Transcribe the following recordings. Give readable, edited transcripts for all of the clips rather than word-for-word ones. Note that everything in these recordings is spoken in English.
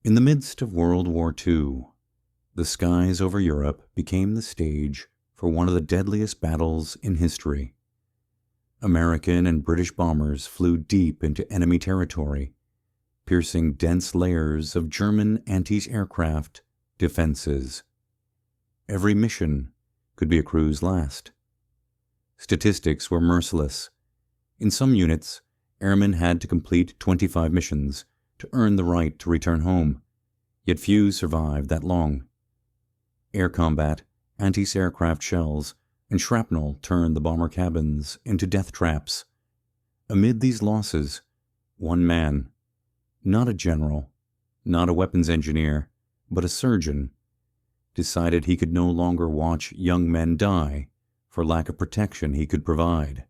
In the midst of World War II, the skies over Europe became the stage for one of the deadliest battles in history. American and British bombers flew deep into enemy territory, piercing dense layers of German anti-aircraft defenses. Every mission could be a crew's last. Statistics were merciless. In some units, airmen had to complete 25 missions to earn the right to return home, yet few survived that long. Air combat, anti-aircraft shells, and shrapnel turned the bomber cabins into death traps. Amid these losses, one man, not a general, not a weapons engineer, but a surgeon, decided he could no longer watch young men die for lack of protection he could provide.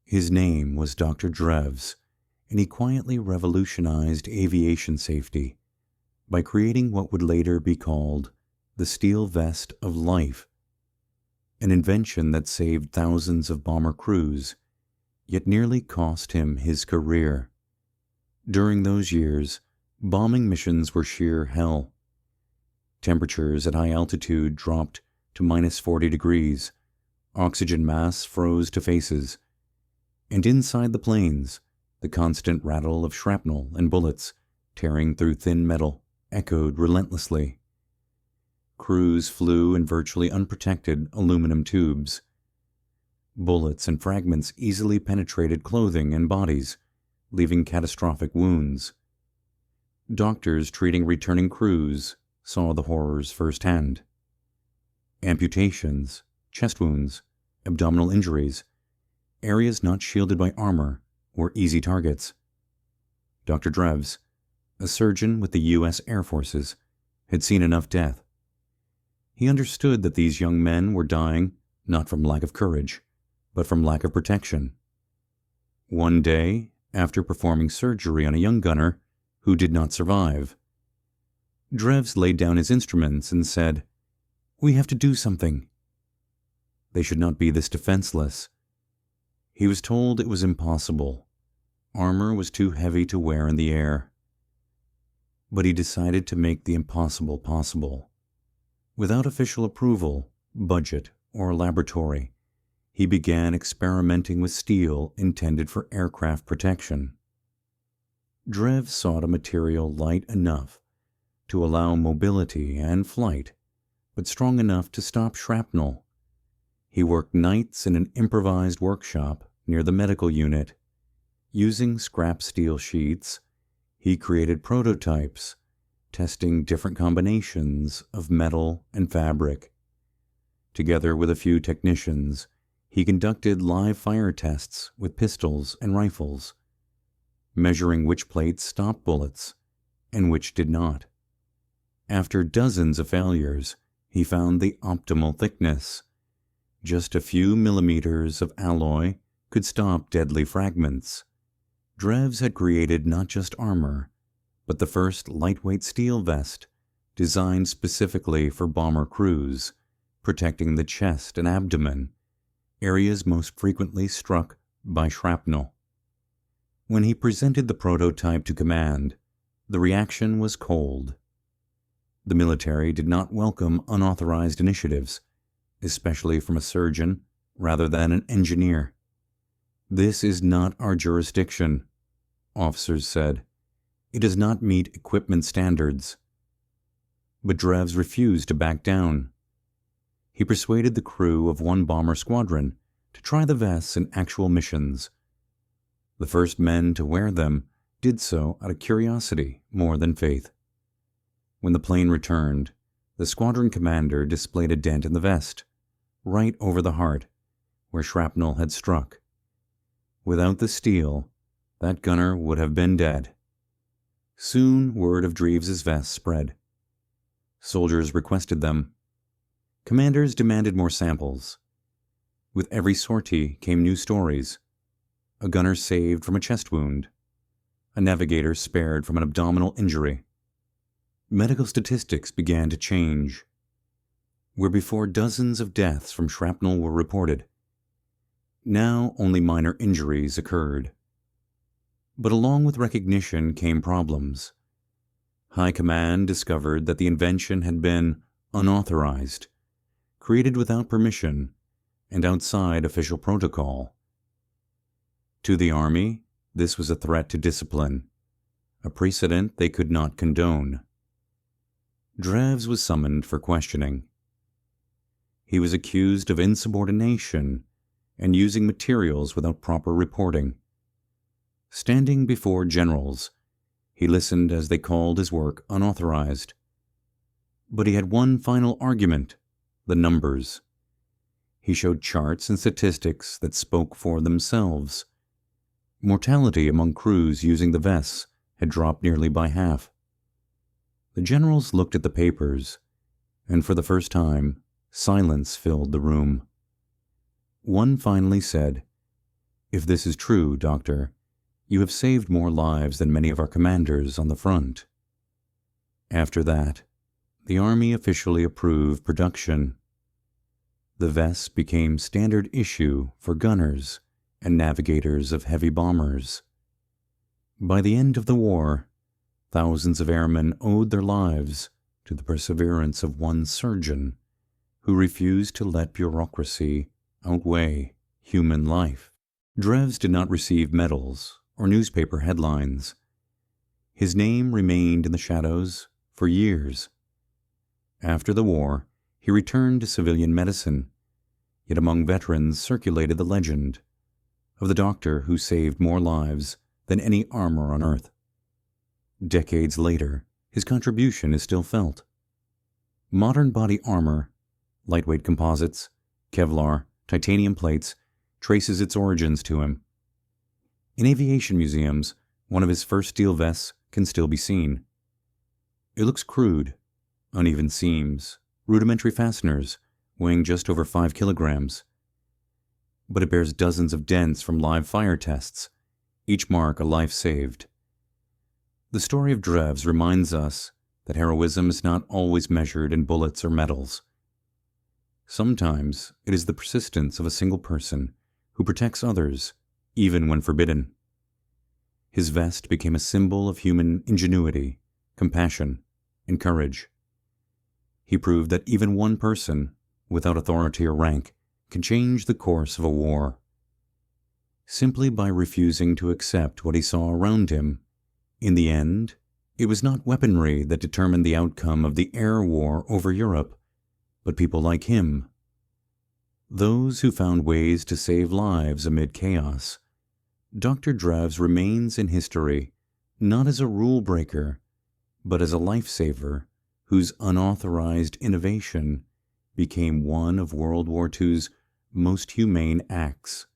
His name was Dr. Dreves, and he quietly revolutionized aviation safety by creating what would later be called the steel vest of life, an invention that saved thousands of bomber crews, yet nearly cost him his career. During those years, bombing missions were sheer hell. Temperatures at high altitude dropped to -40 degrees, oxygen masks froze to faces, and inside the planes, the constant rattle of shrapnel and bullets tearing through thin metal echoed relentlessly. Crews flew in virtually unprotected aluminum tubes. Bullets and fragments easily penetrated clothing and bodies, leaving catastrophic wounds. Doctors treating returning crews saw the horrors firsthand. Amputations, chest wounds, abdominal injuries, areas not shielded by armor, were easy targets. Dr. Dreves, a surgeon with the U.S. Air Forces, had seen enough death. He understood that these young men were dying not from lack of courage, but from lack of protection. One day, after performing surgery on a young gunner who did not survive, Dreves laid down his instruments and said, "We have to do something." They should not be this defenseless. He was told it was impossible. Armor was too heavy to wear in the air. But he decided to make the impossible possible. Without official approval, budget, or laboratory, he began experimenting with steel intended for aircraft protection. Dreves sought a material light enough to allow mobility and flight, but strong enough to stop shrapnel. He worked nights in an improvised workshop near the medical unit. Using scrap steel sheets, he created prototypes, testing different combinations of metal and fabric. Together with a few technicians, he conducted live fire tests with pistols and rifles, measuring which plates stopped bullets and which did not. After dozens of failures, he found the optimal thickness. Just a few millimeters of alloy could stop deadly fragments. Dreves had created not just armor, but the first lightweight steel vest designed specifically for bomber crews, protecting the chest and abdomen, areas most frequently struck by shrapnel. When he presented the prototype to command, the reaction was cold. The military did not welcome unauthorized initiatives, especially from a surgeon rather than an engineer. "This is not our jurisdiction," officers said. "It does not meet equipment standards." But Dreves refused to back down. He persuaded the crew of one bomber squadron to try the vests in actual missions. The first men to wear them did so out of curiosity more than faith. When the plane returned, the squadron commander displayed a dent in the vest, right over the heart, where shrapnel had struck. Without the steel, that gunner would have been dead. Soon word of Dreves' vest spread. Soldiers requested them. Commanders demanded more samples. With every sortie came new stories. A gunner saved from a chest wound. A navigator spared from an abdominal injury. Medical statistics began to change. Where before dozens of deaths from shrapnel were reported, now only minor injuries occurred. But along with recognition came problems. High Command discovered that the invention had been unauthorized, created without permission, and outside official protocol. To the Army, this was a threat to discipline, a precedent they could not condone. Dreves was summoned for questioning. He was accused of insubordination and using materials without proper reporting. Standing before generals, he listened as they called his work unauthorized. But he had one final argument: the numbers. He showed charts and statistics that spoke for themselves. Mortality among crews using the vests had dropped nearly by half. The generals looked at the papers, and for the first time, silence filled the room. One finally said, "If this is true, Doctor, you have saved more lives than many of our commanders on the front." After that, the Army officially approved production. The vests became standard issue for gunners and navigators of heavy bombers. By the end of the war, thousands of airmen owed their lives to the perseverance of one surgeon who refused to let bureaucracy outweigh human life. Dreves did not receive medals or newspaper headlines. His name remained in the shadows for years. After the war, he returned to civilian medicine, yet among veterans circulated the legend of the doctor who saved more lives than any armor on earth. Decades later, his contribution is still felt. Modern body armor, lightweight composites, Kevlar, titanium plates, traces its origins to him. In aviation museums, one of his first steel vests can still be seen. It looks crude: uneven seams, rudimentary fasteners weighing just over 5 kilograms. But it bears dozens of dents from live fire tests, each mark a life saved. The story of Dreves reminds us that heroism is not always measured in bullets or medals. Sometimes it is the persistence of a single person who protects others, even when forbidden. His vest became a symbol of human ingenuity, compassion, and courage. He proved that even one person, without authority or rank, can change the course of a war. Simply by refusing to accept what he saw around him. In the end, it was not weaponry that determined the outcome of the air war over Europe, but people like him. Those who found ways to save lives amid chaos. Dr. Dreves remains in history not as a rule breaker, but as a lifesaver whose unauthorized innovation became one of World War II's most humane acts.